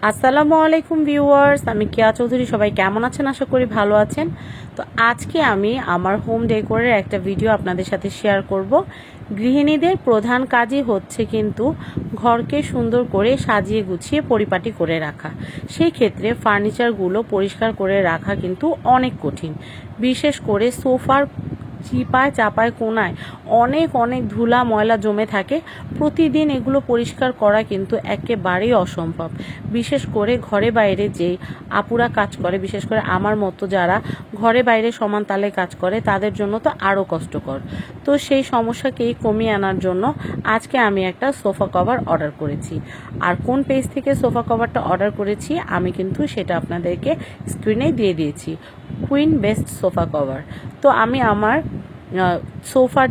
আসসালামু আলাইকুম ভিউয়ার্স, আমি কেয়া চৌধুরী। সবাই কেমন আছেন? আশা করি ভালো আছেন। তো আজকে আমি আমার হোম ডেকোরের একটা ভিডিও আপনাদের সাথে শেয়ার করব। গৃহিণীদের প্রধান কাজই হচ্ছে কিন্তু ঘরকে সুন্দর করে সাজিয়ে গুছিয়ে পরিপাটি করে রাখা। সেই ক্ষেত্রে ফার্নিচারগুলো পরিষ্কার করে রাখা কিন্তু অনেক কঠিন। বিশেষ করে সোফার চিপায় চাপায় কোনায় অনেক অনেক ধুলা ময়লা জমে থাকে। প্রতিদিন এগুলো পরিষ্কার করা কিন্তু একেবারেই অসম্ভব। বিশেষ করে ঘরে বাইরে যে আপুরা কাজ করে, বিশেষ করে আমার মতো যারা ঘরে বাইরে সমান তালে কাজ করে, তাদের জন্য তো আরও কষ্টকর। তো সেই সমস্যাকেই কমিয়ে আনার জন্য আজকে আমি একটা সোফা কভার অর্ডার করেছি। আর কোন পেজ থেকে সোফা কভারটা অর্ডার করেছি আমি কিন্তু সেটা আপনাদেরকে স্ক্রিনে দিয়ে দিয়েছি। Queen best sofa cover. তো আমি আমার সোফার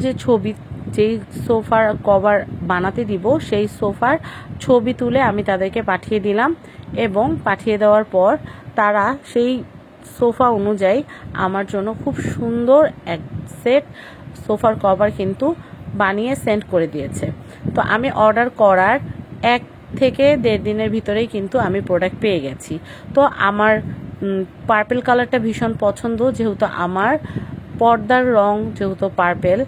যেই সোফার কভার বানাতে দিব সেই সোফার ছবি তুলে আমি তাদেরকে পাঠিয়ে দিলাম, এবং পাঠিয়ে দেওয়ার পর তারা সেই সোফা অনুযায়ী আমার জন্য খুব সুন্দর এক সেট সোফার কভার কিন্তু বানিয়ে সেন্ড করে দিয়েছে। তো আমি অর্ডার করার 1 থেকে 1.5 দিনের ভিতরেই কিন্তু আমি প্রোডাক্ট পেয়ে গেছি। তো আমার পার্পেল কালারটা ভীষণ পছন্দ, যেহেতু আমার পর্দার রং যেহেতু পার্পেল,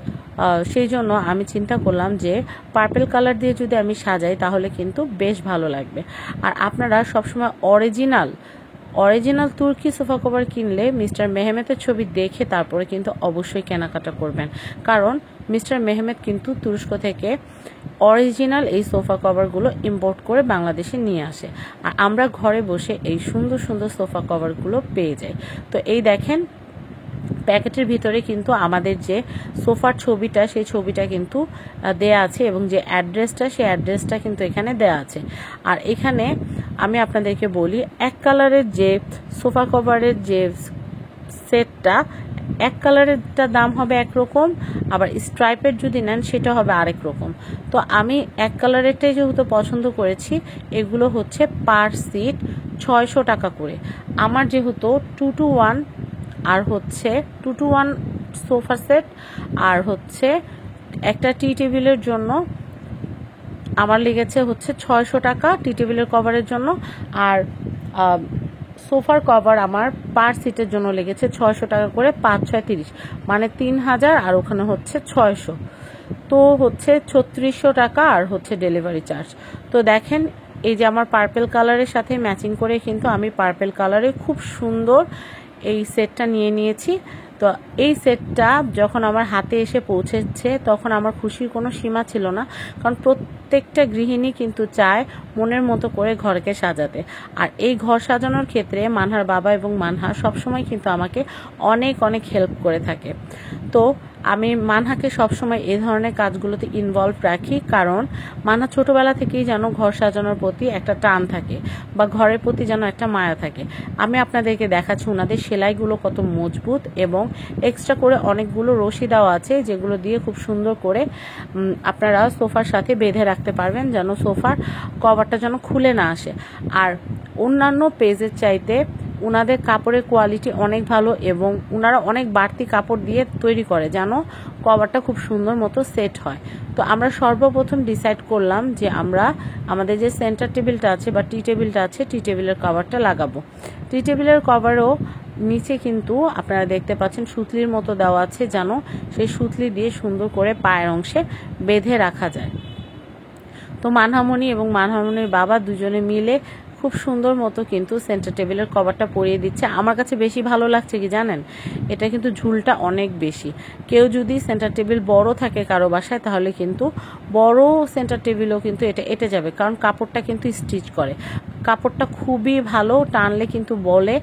সেই জন্য আমি চিন্তা করলাম যে পার্পেল কালার দিয়ে যদি আমি সাজাই তাহলে কিন্তু বেশ ভালো লাগবে। আর আপনারা সবসময় অরিজিনাল তুর্কি সোফা কভার কিনলে মিস্টার মেহমেতের ছবি দেখে তারপরে কিন্তু অবশ্যই কেনাকাটা করবেন, কারণ মিস্টার মেহমেদ কিন্তু তুরস্ক থেকে অরিজিনাল এই সোফা কভারগুলো ইম্পোর্ট করে বাংলাদেশে নিয়ে আসে। আর আমরা ঘরে বসে এই সুন্দর সুন্দর সোফা কভারগুলো পেয়ে যাই। তো এই দেখেন, প্যাকেটের ভিতরে কিন্তু আমাদের যে সোফার ছবিটা সেই ছবিটা কিন্তু দেয়া আছে, এবং যে অ্যাড্রেসটা সেই অ্যাড্রেসটা কিন্তু এখানে দেয়া আছে। আর এখানে আমি আপনাদেরকে বলি, এক কালারের যে সোফা কভারের যে সেটটা, এক কালারেরটা দাম হবে একরকম, আবার স্ট্রাইপের যদি নেন সেটা হবে আরেক রকম। তো আমি এক কালারেরটাই যেহেতু পছন্দ করেছি, এগুলো হচ্ছে পার সিট 600 টাকা করে। আমার যেহেতু 2-to-1 আর হচ্ছে 2-to-1 সোফা সেট আর হচ্ছে একটা টি টেবিলের জন্য আমার লেগেছে হচ্ছে 600 টাকা টি টেবিলের কভারের জন্য। আর সোফার কভার আমার পার সিটের জন্য লেগেছে 600 টাকা করে, 5-6-30, মানে 3000, আর ওখানে হচ্ছে 600, তো হচ্ছে 3600 টাকা, আর হচ্ছে ডেলিভারি চার্জ। তো দেখেন, এই যে আমার পার্পেল কালারের সাথে ম্যাচিং করে কিন্তু আমি পার্পেল কালারে খুব সুন্দর এই সেটটা নিয়ে নিয়েছি। তো এই সেটটা যখন আমার হাতে এসে পৌঁছেছে তখন আমার খুশির কোনো সীমা ছিল না, কারণ প্রত্যেকটা গৃহিণী কিন্তু চায় মনের মতো করে ঘরকে সাজাতে। আর এই ঘর সাজানোর ক্ষেত্রে মানহার বাবা এবং মানহা সবসময় কিন্তু আমাকে অনেক অনেক হেল্প করে থাকে। তো আমি মানহাকে সবসময় এই ধরনের কাজগুলোতে ইনভলভ রাখি, কারণ মানহা ছোটবেলা থেকেই যেন ঘর সাজানোর প্রতি একটা টান থাকে, বা ঘরের প্রতি যেন একটা মায়া থাকে। আমি আপনাদেরকে দেখাচ্ছি ওনাদের সেলাইগুলো কত মজবুত, এবং এক্সট্রা করে অনেকগুলো রশি দেওয়া আছে যেগুলো দিয়ে খুব সুন্দর করে আপনারা সোফার সাথে বেঁধে রাখতে পারবেন, যেন সোফার কভারটা যেন খুলে না আসে। আর অন্যান্য পেজের চাইতে ওনাদের কাপড়ের কোয়ালিটি অনেক ভালো, এবং ওনারা অনেক বাড়তি কাপড় দিয়ে তৈরি করে যেন কভারটা খুব সুন্দর মতো সেট হয়। তো আমরা সর্বপ্রথম ডিসাইড করলাম যে আমরা আমাদের যে সেন্টার টেবিলটা আছে বা টি টেবিলটা আছে, টি টেবিলের কভারটা লাগাবো। টি টেবিলের কভারও নিচে কিন্তু আপনারা দেখতে পাচ্ছেন সুতলির মতো দেওয়া আছে, যেন সেই সুতলি দিয়ে সুন্দর করে পায়ের অংশে বেঁধে রাখা যায়। তো মানহামণি এবং মানহামণির বাবা দুজনে মিলে খুব সুন্দর মতো কিন্তু সেন্টার টেবিলের কভারটা পরিয়ে দিচ্ছে। আমার কাছে বেশি ভালো লাগছে কি জানেন, এটা কিন্তু ঝুলটা অনেক বেশি। কেউ যদি সেন্টার টেবিল বড় থাকে কারো বাসায়, তাহলে কিন্তু বড় সেন্টার টেবিলও কিন্তু এটা এঁটে যাবে, কারণ কাপড়টা কিন্তু স্টিচ করে। কাপড়টা খুবই ভালো, টানলে কিন্তু বলে,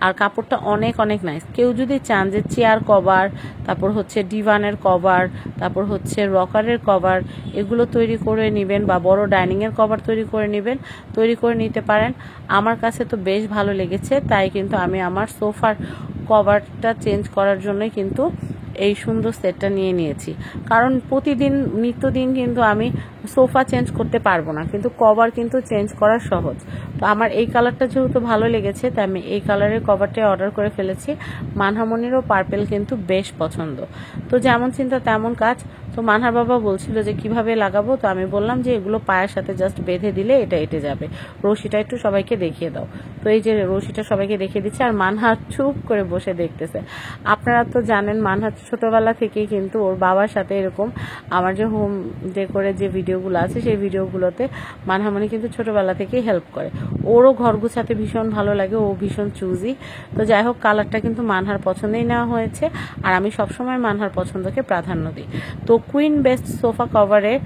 আর কাপড়টা অনেক অনেক নাইস। কেউ যদি চান যে চেয়ার কভার, তারপর হচ্ছে ডিভানের কভার, তারপর হচ্ছে রকারের কভার, এগুলো তৈরি করে নেবেন, বা বড় ডাইনিংয়ের কভার তৈরি করে নিতে পারেন। আমার কাছে তো বেশ ভালো লেগেছে, তাই কিন্তু আমি আমার সোফার কভারটা চেঞ্জ করার জন্যই কিন্তু এই সুন্দর সেটটা নিয়ে নিয়েছি। কারণ নিত্যদিন কিন্তু আমি সোফা চেঞ্জ করতে পারবো না, কিন্তু কভার কিন্তু চেঞ্জ করা সহজ। তো আমার এই কালারটা যেহেতু ভালো লেগেছে তাই আমি এই কালারের কভারটাই অর্ডার করে ফেলেছি। মানহামনিরও পার্পেল কিন্তু বেশ পছন্দ। তো যেমন চিন্তা তেমন কাজ। তো মানহার বাবা বলছিল যে কিভাবে লাগাবো, তো আমি বললাম যে এগুলো পায়ের সাথে জাস্ট বেঁধে দিলে এটা এঁটে যাবে, রশিটা একটু সবাইকে দেখিয়ে দাও। তো এই যে রশিটা সবাইকে দেখিয়ে দিচ্ছে, আর মানহা চুপ করে বসে দেখতেছে। আপনারা তো জানেন মানহা ছোটবেলা থেকেই কিন্তু ওর বাবার সাথে এরকম, আমার যে হোম ডেকোরের যে ভিডিওগুলো আছে সেই ভিডিওগুলোতে মানহামনি কিন্তু ছোটবেলা থেকেই হেল্প করে। ওরও ঘর গুছাতে ভীষণ ভালো লাগে, ও ভীষণ চুজি। তো যাই হোক, কালারটা কিন্তু মানহার পছন্দেই নেওয়া হয়েছে, আর আমি সবসময় মানহার পছন্দকে প্রাধান্য দিই। তো কুইন বেস্ট সোফা কভারের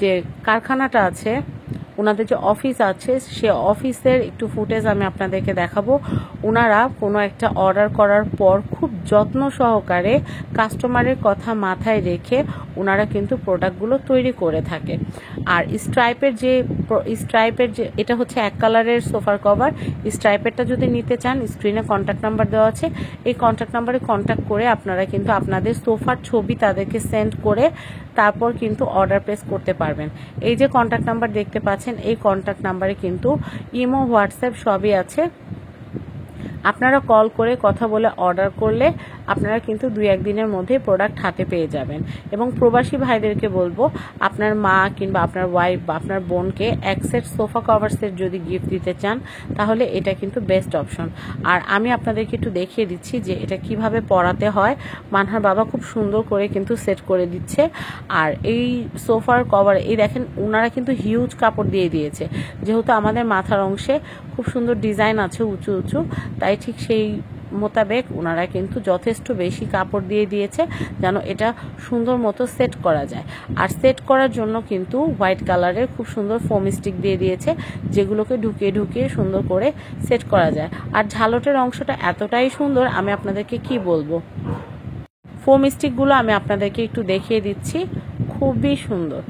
যে কারখানাটা আছে, ওনাদের যে অফিস আছে, সে অফিসের একটু ফুটেজ আমি আপনাদেরকে দেখাবো। ওনারা কোনো একটা অর্ডার করার পর খুব যত্ন সহকারে কাস্টমারের কথা মাথায় রেখে ওনারা কিন্তু প্রোডাক্টগুলো তৈরি করে থাকে। আর স্ট্রাইপের যে এটা হচ্ছে এক কালারের সোফার কভার, স্ট্রাইপেরটা যদি নিতে চান স্ক্রিনে কন্ট্যাক্ট নাম্বার দেওয়া আছে, এই কন্ট্যাক্ট নাম্বারে কন্ট্যাক্ট করে আপনারা কিন্তু আপনাদের সোফার ছবি তাদেরকে সেন্ড করে তারপর কিন্তু অর্ডার প্লেস করতে পারবেন। এই যে কন্ট্যাক্ট নাম্বার দেখতে পাচ্ছেন, এই কন্ট্যাক্ট নাম্বারে কিন্তু ইমো, হোয়াটসঅ্যাপ সবই আছে। আপনারা কল করে কথা বলে অর্ডার করলে আপনারা কিন্তু 2-1 দিনের মধ্যে প্রোডাক্ট হাতে পেয়ে যাবেন। এবং প্রবাসী ভাইদেরকে বলবো, আপনার মা কিংবা আপনার ওয়াইফ বা আপনার বোনকে এক সেট সোফা কভার সেট যদি গিফট দিতে চান তাহলে এটা কিন্তু বেস্ট অপশন। আর আমি আপনাদেরকে একটু দেখিয়ে দিচ্ছি যে এটা কিভাবে পরাতে হয়। মানহার বাবা খুব সুন্দর করে কিন্তু সেট করে দিচ্ছে। আর এই সোফার কভার, এই দেখেন ওনারা কিন্তু হিউজ কাপড় দিয়ে দিয়েছে, যেহেতু আমাদের মাথার অংশে খুব সুন্দর ডিজাইন আছে উঁচু উঁচু, তাই ঠিক সেই মোতাবেক ওনারা কিন্তু যথেষ্ট বেশি কাপড় দিয়ে দিয়েছে যেন এটা সুন্দর মতো সেট করা যায়। আর সেট করার জন্য কিন্তু হোয়াইট কালারের খুব সুন্দর ফোম স্টিক দিয়ে দিয়েছে, যেগুলোকে ঢুকিয়ে ঢুকিয়ে সুন্দর করে সেট করা যায়। আর ঝালটের অংশটা এতটাই সুন্দর, আমি আপনাদেরকে কি বলবো। ফোম স্টিকগুলো আমি আপনাদেরকে একটু দেখিয়ে দিচ্ছি, খুবই সুন্দর।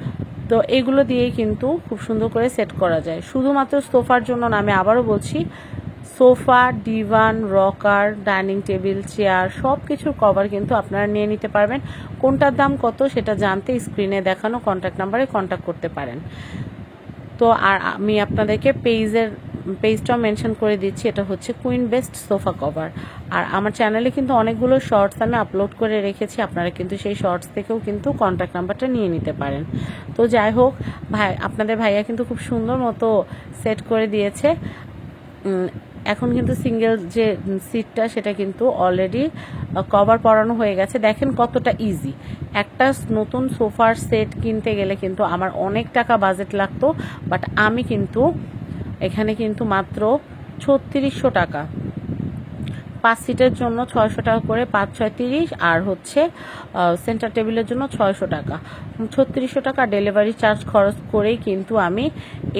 তো এগুলো দিয়েই কিন্তু খুব সুন্দর করে সেট করা যায়। শুধুমাত্র সোফার জন্য না, আমি আবারও বলছি, sofa, divan, rocker, dining table, chair সব কিছুর কভার কিন্তু আপনারা নিয়ে নিতে পারবেন। কোনটার দাম কত সেটা জানতে স্ক্রিনে দেখানো কন্ট্যাক্ট নাম্বারে কন্ট্যাক্ট করতে পারেন। তো আর আমি আপনাদেরকে পেজটাও মেনশন করে দিচ্ছি, এটা হচ্ছে কুইন বেস্ট সোফা কভার। আর আমার চ্যানেলে কিন্তু অনেকগুলো শর্টস আমি আপলোড করে রেখেছি, আপনারা কিন্তু সেই শর্টস থেকেও কিন্তু কন্ট্যাক্ট নাম্বারটা নিয়ে নিতে পারেন। তো যাই হোক, আপনাদের ভাইয়া কিন্তু খুব সুন্দর মতো সেট করে দিয়েছে। এখন কিন্তু সিঙ্গেল যে সিটটা সেটা কিন্তু অলরেডি কভার পরানো হয়ে গেছে। দেখেন কতটা ইজি। একটা নতুন সোফার সেট কিনতে গেলে কিন্তু আমার অনেক টাকা বাজেট লাগতো, বাট আমি কিন্তু এখানে কিন্তু মাত্র 3600 টাকা, 5 সিটের জন্য 600 টাকা করে, 5-6 30, আর হচ্ছে সেন্টার টেবিলের জন্য 600 টাকা, 3600 টাকা ডেলিভারি চার্জ খরচ করেই কিন্তু আমি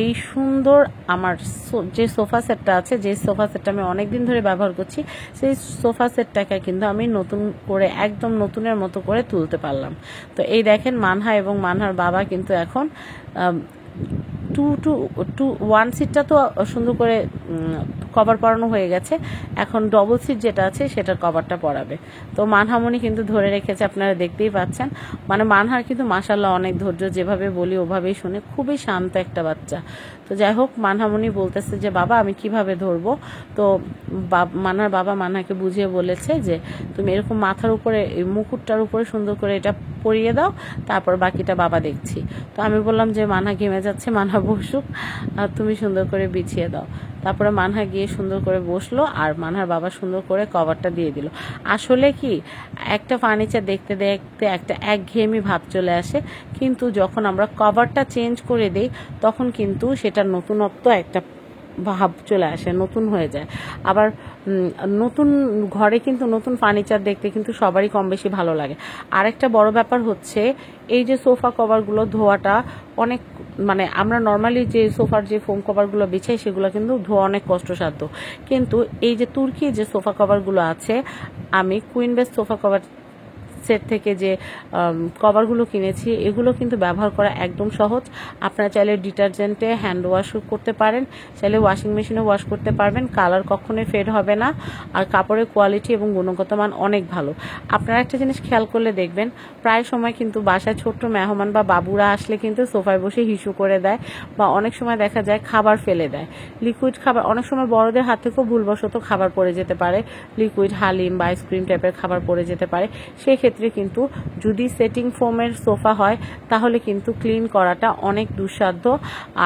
এই সুন্দর আমার যে সোফা সেটটা আছে, যে সোফা সেটটা আমি অনেকদিন ধরে ব্যবহার করছি, সেই সোফা সেটটাকে কিন্তু আমি নতুন করে একদম নতুনের মতো করে তুলতে পারলাম। তো এই দেখেন মানহা এবং মানহার বাবা কিন্তু এখন 1 সিটটা তো সুন্দর করে কভার পরানো হয়ে গেছে, এখন ডবল সিট যেটা আছে সেটার কভারটা পরাবে। তো মানহামনি কিন্তু ধরে রেখেছে, আপনারা দেখতেই পাচ্ছেন। মানে মানহার কিন্তু মাশাআল্লাহ অনেক ধৈর্য, যেভাবে বলি ওভাবেই শুনে, খুবই শান্ত একটা বাচ্চা। তো যাই হোক, মানহামনি বলতেছে যে বাবা আমি কিভাবে ধরবো। তো মানহার বাবা মানহাকে বুঝিয়ে বলেছে যে তুমি এরকম মাথার উপরে, মুকুটটার উপরে সুন্দর করে এটা পরিয়ে দাও, তারপর বাকিটা বাবা দেখছি। তো আমি বললাম যে মানহা ঘেমে যাচ্ছে, মানহা বসুক, তুমি সুন্দর করে বিছিয়ে দাও। তারপরে মানহা গিয়ে সুন্দর করে বসলো, আর মানহার বাবা সুন্দর করে কভারটা দিয়ে দিল। আসলে কি, একটা ফার্নিচার দেখতে দেখতে একটা একঘেয়েমি ভাব চলে আসে, কিন্তু যখন আমরা কভারটা চেঞ্জ করে দিই তখন কিন্তু সেটা নতুনত্ব একটা ভাব চলে আসে, নতুন হয়ে যায়। আবার নতুন ঘরে কিন্তু নতুন ফার্নিচার দেখতে কিন্তু সবারই কম বেশি ভালো লাগে। আরেকটা বড় ব্যাপার হচ্ছে, এই যে সোফা কভারগুলো ধোয়াটা অনেক, মানে আমরা নর্মালি যে সোফার যে ফোম কভারগুলো বিছাই সেগুলো কিন্তু ধোয়া অনেক কষ্টসাধ্য, কিন্তু এই যে তুর্কি যে সোফা কভারগুলো আছে, আমি queen best sofa cover set থেকে যে কভারগুলো কিনেছি এগুলো কিন্তু ব্যবহার করা একদম সহজ। আপনারা চাইলে ডিটারজেন্টে হ্যান্ড ওয়াশ করতে পারেন, চাইলে ওয়াশিং মেশিনে ওয়াশ করতে পারবেন, কালার কখনোই ফেড হবে না, আর কাপড়ের কোয়ালিটি এবং গুণগত মান অনেক ভালো। আপনারা একটা জিনিস খেয়াল করলে দেখবেন, প্রায় সময় কিন্তু বাসায় ছোট্ট মেহমান বা বাবুরা আসলে কিন্তু সোফায় বসে হিসু করে দেয়, বা অনেক সময় দেখা যায় খাবার ফেলে দেয়, লিকুইড খাবার। অনেক সময় বড়দের হাত থেকেও ভুলবশত খাবার পড়ে যেতে পারে, লিকুইড হালিম বা আইসক্রিম টাইপের খাবার পড়ে যেতে পারে। সেই ক্ষেত্রে কিন্তু যদি সেটিং ফোমের সোফা হয় তাহলে কিন্তু ক্লিন করাটা অনেক দুঃসাধ্য,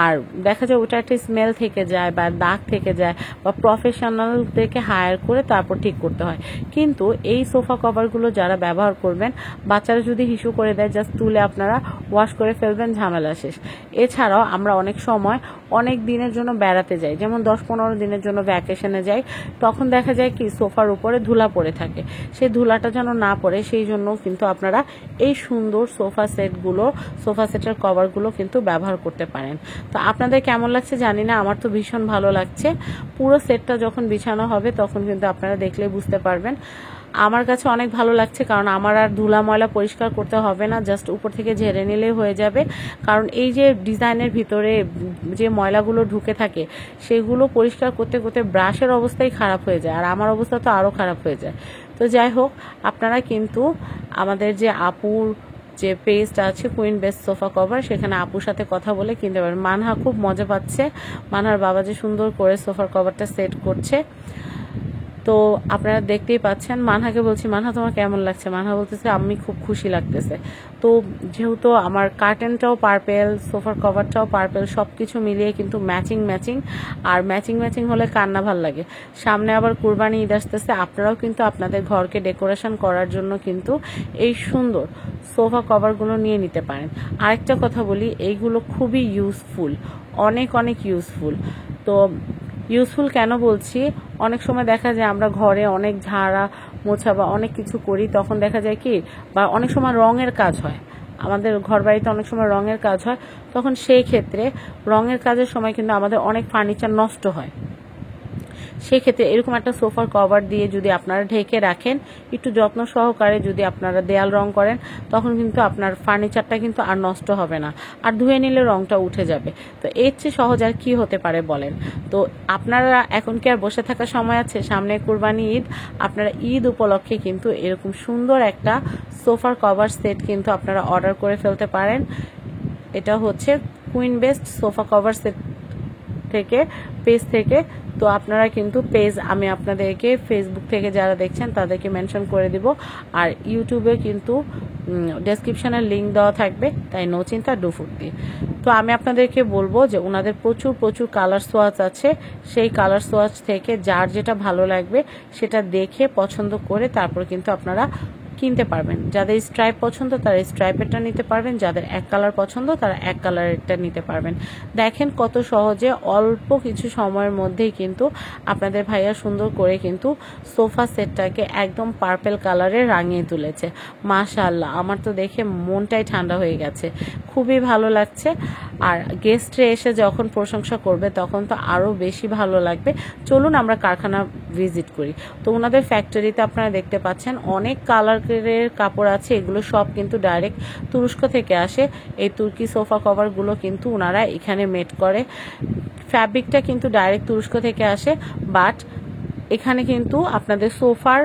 আর দেখা যায় ওটা একটা স্মেল থেকে যায় বা দাগ থেকে যায়, বা প্রফেশনালদেরকে হায়ার করে তারপর ঠিক করতে হয়। কিন্তু এই সোফা কভারগুলো যারা ব্যবহার করবেন, বাচ্চারা যদি হিসু করে দেয়, জাস্ট তুলে আপনারা ওয়াশ করে ফেলবেন, ঝামেলা শেষ। এছাড়াও আমরা অনেক সময় অনেক দিনের জন্য বেড়াতে যাই, যেমন 10-15 দিনের জন্য ভ্যাকেশনে যাই, তখন দেখা যায় কি সোফার উপরে ধুলা পড়ে থাকে, সেই ধুলাটা যেন না পড়ে সেই জন্য কিন্তু আপনারা এই সুন্দর সোফা সেটের কভারগুলো কিন্তু ব্যবহার করতে পারেন। তো আপনাদের কেমন লাগছে জানি না, আমার তো ভীষণ ভালো লাগছে। পুরো সেটটা যখন বিছানো হবে তখন কিন্তু আপনারা দেখলেই বুঝতে পারবেন। আমার কাছে অনেক ভালো লাগছে, কারণ আমার আর ধুলা ময়লা পরিষ্কার করতে হবে না, জাস্ট উপর থেকে ঝেড়ে নিলেই হয়ে যাবে। কারণ এই যে ডিজাইনের ভিতরে যে ময়লাগুলো ঢুকে থাকে সেগুলো পরিষ্কার করতে করতে ব্রাশের অবস্থাই খারাপ হয়ে যায়, আর আমার অবস্থা তো আরও খারাপ হয়ে যায়। তো যাই হোক, আপনারা কিন্তু আমাদের যে আপুর যে পেজটা আছে কুইন বেস্ট সোফা কভার, সেখানে আপুর সাথে কথা বলে কিনতে পারেন। মানহা খুব মজা পাচ্ছে, মানহার বাবা যে সুন্দর করে সোফার কভারটা সেট করছে। তো আপনারা দেখতেই পাচ্ছেন। মানহাকে বলছি, মানহা তোমার কেমন লাগছে? মানহা বলতেছে আমি খুব খুশি লাগতেছে। তো যেহেতু আমার কার্টেনটাও পার্পেল, সোফার কভারটাও পার্পেল, সব কিছু মিলিয়ে কিন্তু ম্যাচিং, আর ম্যাচিং হলে কান্না ভাল লাগে। সামনে আবার কুরবানি ঈদ আসতেছে, আপনারাও কিন্তু আপনাদের ঘরকে ডেকোরেশন করার জন্য কিন্তু এই সুন্দর সোফা কভারগুলো নিয়ে নিতে পারেন। আরেকটা কথা বলি, এইগুলো খুবই ইউজফুল, অনেক ইউজফুল। তো ইউজফুল কেন বলছি, অনেক সময় দেখা যায় আমরা ঘরে অনেক ঝাড়া মোছা বা অনেক কিছু করি, তখন দেখা যায় কি, বা অনেক সময় রঙের কাজ হয়, আমাদের ঘর বাড়িতে অনেক সময় রঙের কাজ হয়, তখন সেই ক্ষেত্রে রঙের কাজের সময় কিন্তু আমাদের অনেক ফার্নিচার নষ্ট হয়। সেক্ষেত্রে এরকম একটা সোফার কভার দিয়ে যদি আপনারা ঢেকে রাখেন, একটু যত্ন সহকারে যদি আপনারা দেয়াল রং করেন, তখন কিন্তু আপনার ফার্নিচারটা কিন্তু আর নষ্ট হবে না, আর ধুয়ে নিলে রংটা উঠে যাবে। তো এর চেয়ে সহজ আর কি হতে পারে বলেন? তো আপনারা এখন কি আর বসে থাকার সময় আছে? সামনে কুরবানি ঈদ, আপনারা ঈদ উপলক্ষে কিন্তু এরকম সুন্দর একটা সোফার কভার সেট কিন্তু আপনারা অর্ডার করে ফেলতে পারেন। এটা হচ্ছে queen best sofa cover set থেকে, পেজ থেকে। তো আপনারা কিন্তু পেজ আমি আপনাদেরকে ফেসবুক থেকে যারা দেখছেন তাদেরকে মেনশন করে দিব, আর ইউটিউবে কিন্তু ডেসক্রিপশনের লিঙ্ক দেওয়া থাকবে, তাই নো চিন্তা ডু ফুর্তি। তো আমি আপনাদেরকে বলবো যে ওনাদের প্রচুর কালার সোয়াচ আছে, সেই কালার সোয়াচ থেকে যার যেটা ভালো লাগবে সেটা দেখে পছন্দ করে তারপর কিন্তু আপনারা কিনতে পারবেন। যাদের স্ট্রাইপ পছন্দ তারা স্ট্রাইপেরটা নিতে পারবেন, যাদের এক কালার পছন্দ তারা এক কালারেরটা নিতে পারবেন। দেখেন কত সহজে অল্প কিছু সময়ের মধ্যেই কিন্তু আপনাদের ভাইয়া সুন্দর করে কিন্তু সোফা সেটটাকে একদম পার্পেল কালারে রাঙিয়ে তুলেছে। মাশাআল্লাহ, আমার তো দেখে মনটাই ঠান্ডা হয়ে গেছে, খুবই ভালো লাগছে। আর গেস্টরা এসে যখন প্রশংসা করবে তখন তো আরও বেশি ভালো লাগবে। চলুন আমরা কারখানা ভিজিট করি। তো ওনাদের ফ্যাক্টরিতে আপনারা দেখতে পাচ্ছেন অনেক কালারের কাপড় আছে, এগুলো সব কিন্তু ডাইরেক্ট তুরস্ক থেকে আসে। এই তুর্কি সোফা কভারগুলো কিন্তু ওনারা এখানে মেড করে, ফ্যাব্রিকটা কিন্তু ডাইরেক্ট তুরস্ক থেকে আসে, বাট এখানে কিন্তু আপনাদের সোফার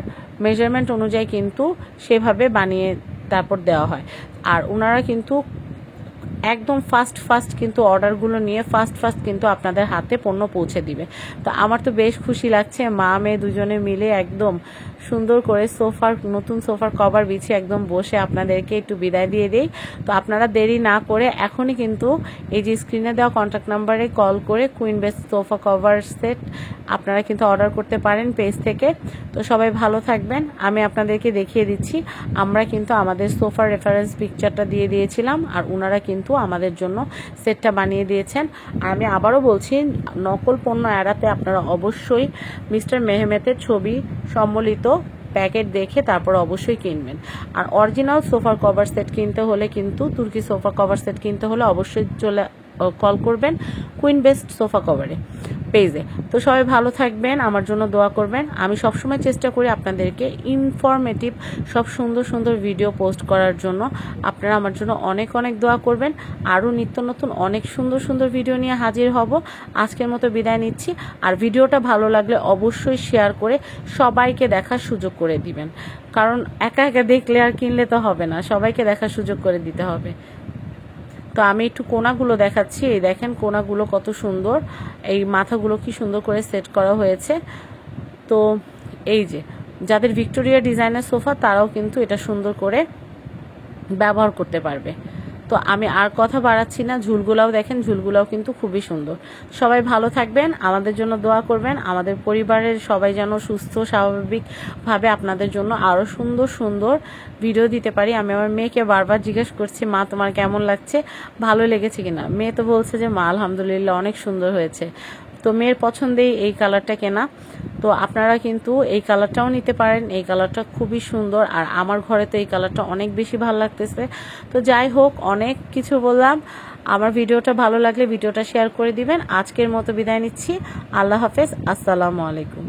মেজারমেন্ট অনুযায়ী কিন্তু সেভাবে বানিয়ে তারপর দেওয়া হয়। আর ওনারা কিন্তু একদম ফাস্ট কিন্তু অর্ডারগুলো নিয়ে ফাস্ট কিন্তু আপনাদের হাতে পণ্য পৌঁছে দিবে। তো আমার তো বেশ খুশি লাগছে, মা মেয়ে দুজনে মিলে একদম সুন্দর করে নতুন সোফার কভার বিছিয়ে একদম বসে আপনাদেরকে একটু বিদায় দিয়ে দেই। তো আপনারা দেরি না করে এখনই কিন্তু এই যে স্ক্রিনে দেওয়া কন্ট্যাক্ট নাম্বারে কল করে queen best sofa cover set আপনারা কিন্তু অর্ডার করতে পারেন পেজ থেকে। তো সবাই ভালো থাকবেন। আমি আপনাদেরকে দেখিয়ে দিচ্ছি, আমরা কিন্তু আমাদের সোফার রেফারেন্স পিকচারটা দিয়ে দিয়েছিলাম, আর ওনারা কিন্তু আমাদের জন্য সেটটা বানিয়ে দিয়েছেন। আর আমি আবারও বলছি, নকল পণ্য এড়াতে আপনারা অবশ্যই মিস্টার মেহমেতের ছবি সম্বলিত প্যাকেট দেখে তারপর অবশ্যই কিনবেন। আর অরিজিনাল সোফার কভার সেট কিনতে হলে কিন্তু, তুর্কি সোফা কভার সেট কিনতে হলে অবশ্যই কল করবেন কুইন বেস্ট সোফা কভারে। পেজে। তো সবাই ভালো থাকবেন, আমার জন্য দোয়া করবেন। আমি সবসময় চেষ্টা করি আপনাদেরকে ইনফরমেটিভ সব সুন্দর সুন্দর ভিডিও পোস্ট করার জন্য। আপনারা আমার জন্য অনেক অনেক দোয়া করবেন। আরও নিত্য নতুন অনেক সুন্দর সুন্দর ভিডিও নিয়ে হাজির হব। আজকের মতো বিদায় নিচ্ছি। আর ভিডিওটা ভালো লাগলে অবশ্যই শেয়ার করে সবাইকে দেখার সুযোগ করে দিবেন, কারণ একা একা দেখলে আর কিনলে তো হবে না, সবাইকে দেখার সুযোগ করে দিতে হবে। তো আমি একটু কোনাগুলো দেখাচ্ছি। এই দেখেন কোনাগুলো কত সুন্দর, এই মাথাগুলো কি সুন্দর করে সেট করা হয়েছে। তো এই যে যাদের ভিক্টোরিয়া ডিজাইনের সোফা তারাও কিন্তু এটা সুন্দর করে ব্যবহার করতে পারবে। তো আমি আর কথা বাড়াচ্ছি না, ঝুলগুলাও দেখেন, ঝুলগুলাও কিন্তু খুবই সুন্দর। সবাই ভালো থাকবেন, আমাদের জন্য দোয়া করবেন। আমাদের পরিবারের সবাই যেন সুস্থ স্বাভাবিকভাবে আপনাদের জন্য আরও সুন্দর সুন্দর ভিডিও দিতে পারি। আমি আমার মেয়েকে বারবার জিজ্ঞেস করছি, মা তোমার কেমন লাগছে, ভালো লেগেছে কিনা। মেয়ে তো বলছে যে মা আলহামদুলিল্লাহ অনেক সুন্দর হয়েছে। তো মেয়ের পছন্দেই এই কালারটা কেনা। তো আপনারা কিন্তু এই কালারটাও নিতে পারেন, এই কালারটা খুবই সুন্দর। আর আমার ঘরে তো এই কালারটা অনেক বেশি ভালো লাগতেছে। তো যাই হোক, অনেক কিছু বললাম। আমার ভিডিওটা ভালো লাগলে ভিডিওটা শেয়ার করে দিবেন। আজকের মতো বিদায় নিচ্ছি। আল্লাহ হাফেজ, আসসালামু আলাইকুম।